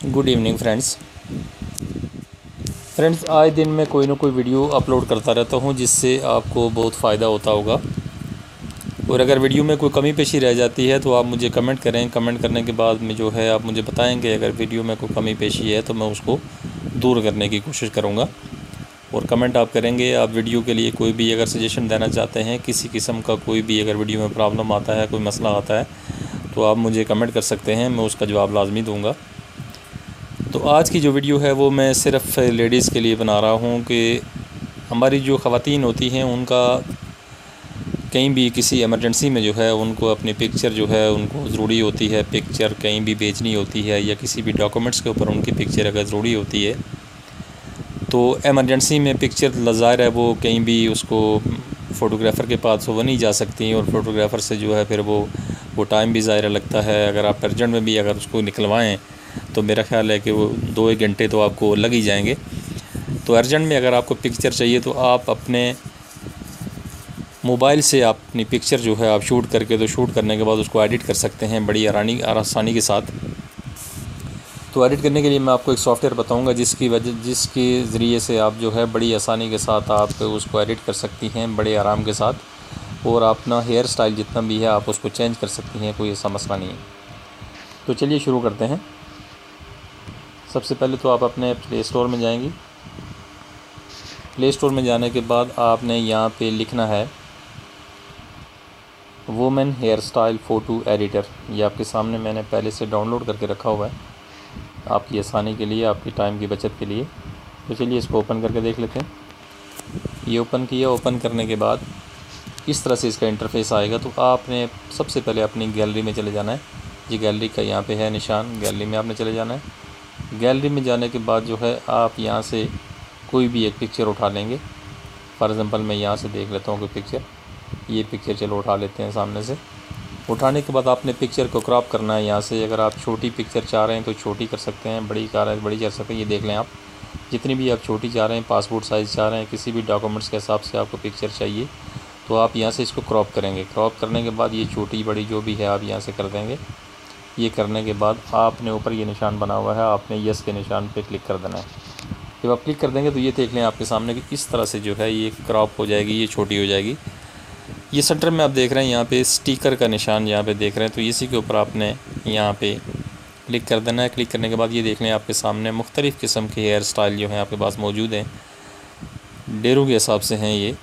Good evening friends आए दिन मैं कोई ना कोई वीडियो अपलोड करता रहता हूँ जिससे आपको बहुत फ़ायदा होता होगा। और अगर वीडियो में कोई कमी पेशी रह जाती है तो आप मुझे कमेंट करें। कमेंट करने के बाद में जो है आप मुझे बताएंगे अगर वीडियो में कोई कमी पेशी है तो मैं उसको दूर करने की कोशिश करूँगा। और कमेंट आप करेंगे। आप वीडियो के लिए कोई भी अगर सजेशन देना चाहते हैं, किसी किस्म का कोई भी अगर वीडियो में प्रॉब्लम आता है, कोई मसला आता है, तो आप मुझे कमेंट कर सकते हैं, मैं उसका जवाब लाजमी दूँगा। तो आज की जो वीडियो है वो मैं सिर्फ़ लेडीज़ के लिए बना रहा हूँ कि हमारी जो ख़वातीन होती हैं उनका कहीं भी किसी इमरजेंसी में जो है उनको अपनी पिक्चर जो है उनको ज़रूरी होती है। पिक्चर कहीं भी भेजनी होती है या किसी भी डॉक्यूमेंट्स के ऊपर उनकी पिक्चर अगर ज़रूरी होती है तो इमरजेंसी में पिक्चर ज़ाहिर है वो कहीं भी उसको फ़ोटोग्राफ़र के पास वो नहीं जा सकती और फ़ोटोग्राफ़र से जो है फिर वो टाइम भी ज़ाहिर लगता है। अगर आप अर्जेंट में भी अगर उसको निकलवाएँ तो मेरा ख़्याल है कि वो 2-1 घंटे तो आपको लग ही जाएंगे। तो अर्जेंट में अगर आपको पिक्चर चाहिए तो आप अपने मोबाइल से आप अपनी पिक्चर जो है आप शूट करके तो शूट करने के बाद उसको एडिट कर सकते हैं बड़ी आसानी के साथ। तो एडिट करने के लिए मैं आपको एक सॉफ्टवेयर बताऊंगा जिसके ज़रिए से आप जो है बड़ी आसानी के साथ आप उसको एडिट कर सकती हैं बड़े आराम के साथ। और अपना हेयर स्टाइल जितना भी है आप उसको चेंज कर सकती हैं, कोई ऐसा मसला नहीं है। तो चलिए शुरू करते हैं। सबसे पहले तो आप अपने प्ले स्टोर में जाएंगी। प्ले स्टोर में जाने के बाद आपने यहाँ पे लिखना है women hair style photo editor. ये आपके सामने मैंने पहले से डाउनलोड करके रखा हुआ है आपकी आसानी के लिए, आपकी टाइम की बचत के लिए। तो चलिए इसको ओपन करके देख लेते हैं। ये ओपन किया। ओपन करने के बाद इस तरह से इसका इंटरफेस आएगा। तो आपने सबसे पहले अपनी गैलरी में चले जाना है। ये गैलरी का यहाँ पे है निशान, गैलरी में आपने चले जाना है। गैलरी में जाने के बाद जो है आप यहाँ से कोई भी एक पिक्चर उठा लेंगे। फॉर एग्ज़ाम्पल मैं यहाँ से देख लेता हूँ कोई पिक्चर। ये पिक्चर चलो उठा लेते हैं सामने से। उठाने के बाद आपने पिक्चर को क्रॉप करना है यहाँ से। अगर आप छोटी पिक्चर चाह रहे हैं तो छोटी कर सकते हैं, बड़ी कर रहे हैं बड़ी कर सकते हैं। ये देख लें आप जितनी भी आप छोटी चाह रहे हैं, पासपोर्ट साइज़ चाह रहे हैं, किसी भी डॉक्यूमेंट्स के हिसाब से आपको पिक्चर चाहिए तो आप यहाँ से इसको क्रॉप करेंगे। क्रॉप करने के बाद ये छोटी बड़ी जो भी है आप यहाँ से कर देंगे। ये करने के बाद आपने ऊपर ये निशान बना हुआ है, आपने यस के निशान पे क्लिक कर देना है। जब आप क्लिक कर देंगे तो ये देख लें आपके सामने कि इस तरह से जो है ये क्रॉप हो जाएगी, ये छोटी हो जाएगी। ये सेंटर में आप देख रहे हैं यहाँ पे स्टिकर का निशान यहाँ पे देख रहे हैं, तो इसी के ऊपर आपने यहाँ पे क्लिक कर देना है। क्लिक करने के बाद ये देख लें आपके सामने मुख्तलिफ़ किस्म के हेयर स्टाइल जो हैं आपके पास मौजूद हैं, डेरों के हिसाब से हैं ये।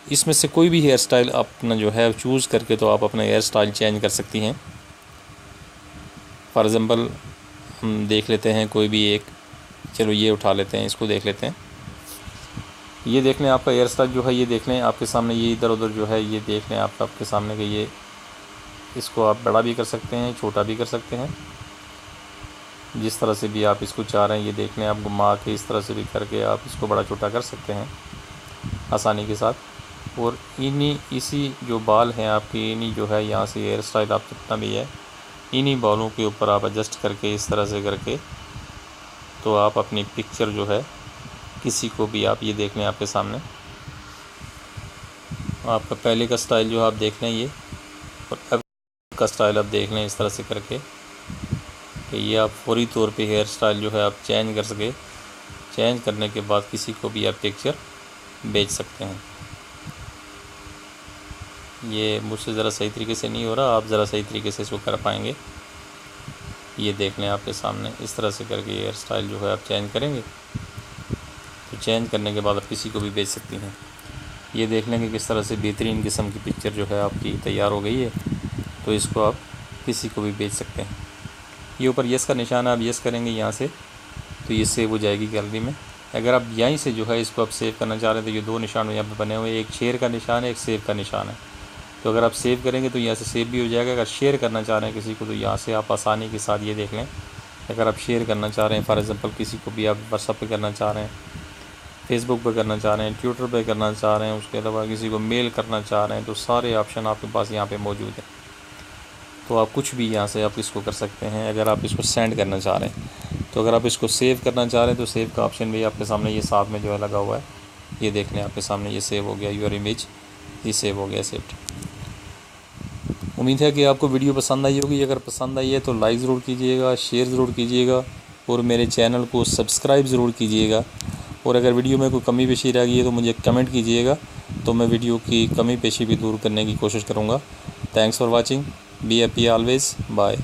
इसमें से कोई भी हेयर स्टाइल अपना जो है चूज़ करके तो आप अपना हेयर स्टाइल चेंज कर सकती हैं। फॉर एग्ज़ाम्पल हम देख लेते हैं कोई भी एक, चलो ये उठा लेते हैं, इसको देख लेते हैं। ये देख लें आपका हेयर स्टाइल जो है, ये देख लें आपके सामने, ये इधर उधर जो है ये देख लें आपके सामने कि ये इसको आप बड़ा भी कर सकते हैं, छोटा भी कर सकते हैं, जिस तरह से भी आप इसको चाह रहे हैं। ये देख लें आप घुमा के इस तरह से भी करके आप इसको बड़ा छोटा कर सकते हैं आसानी के साथ। और इसी जो बाल हैं आपके, इन्हीं जो है यहाँ से हेयर स्टाइल आप जितना भी है इन्हीं बालों के ऊपर आप एडजस्ट करके इस तरह से करके तो आप अपनी पिक्चर जो है किसी को भी आप ये देख लें आपके सामने आपका पहले का स्टाइल जो आप देख लें ये, और अब का स्टाइल आप देख लें इस तरह से करके कि ये आप फौरी तौर पे हेयर स्टाइल जो है आप चेंज कर सके। चेंज करने के बाद किसी को भी आप पिक्चर भेज सकते हैं। ये मुझसे ज़रा सही तरीके से नहीं हो रहा, आप ज़रा सही तरीके से इसको कर पाएंगे। ये देख लें आपके सामने इस तरह से करके हेयर स्टाइल जो है आप चेंज करेंगे तो चेंज करने के बाद आप किसी को भी भेज सकती हैं। ये देख लेंगे किस तरह से बेहतरीन किस्म की पिक्चर जो है आपकी तैयार हो गई है, तो इसको आप किसी को भी भेज सकते हैं। ये ऊपर यस का निशान है, आप यस करेंगे यहाँ से तो ये सेव हो जाएगी गैलरी में। अगर आप यहीं से जो है इसको आप सेव करना चाह रहे हैं तो ये 2 निशान यहाँ पे बने हुए हैं, एक शेयर का निशान है, एक सेव का निशान है। तो अगर आप सेव करेंगे तो यहाँ से सेव भी हो जाएगा। अगर शेयर करना चाह रहे हैं किसी को तो यहाँ से आप आसानी के साथ ये देख लें। अगर आप शेयर करना चाह रहे हैं फॉर एग्ज़ाम्पल किसी को भी आप व्हाट्सएप पे करना चाह रहे हैं, फेसबुक पे करना चाह रहे हैं, ट्विटर पे करना चाह रहे हैं, उसके अलावा किसी को मेल करना चाह रहे हैं, तो सारे ऑप्शन आपके पास यहाँ पे मौजूद हैं। तो आप कुछ भी यहाँ से आप इसको कर सकते हैं। अगर आप इसको सेंड करना चाह रहे हैं तो अगर आप इसको सेव करना चाह रहे हैं तो सेव का ऑप्शन भी आपके सामने ये साथ में जो है लगा हुआ है। ये देख लें आपके सामने ये सेव हो गया, यूर इमेज ये सेव हो गया, सेव्ड। उम्मीद है कि आपको वीडियो पसंद आई होगी। अगर पसंद आई है तो लाइक ज़रूर कीजिएगा, शेयर ज़रूर कीजिएगा और मेरे चैनल को सब्सक्राइब ज़रूर कीजिएगा। और अगर वीडियो में कोई कमी पेशी रह गई है तो मुझे कमेंट कीजिएगा, तो मैं वीडियो की कमी पेशी भी दूर करने की कोशिश करूँगा। Thanks for watching, be happy always, bye.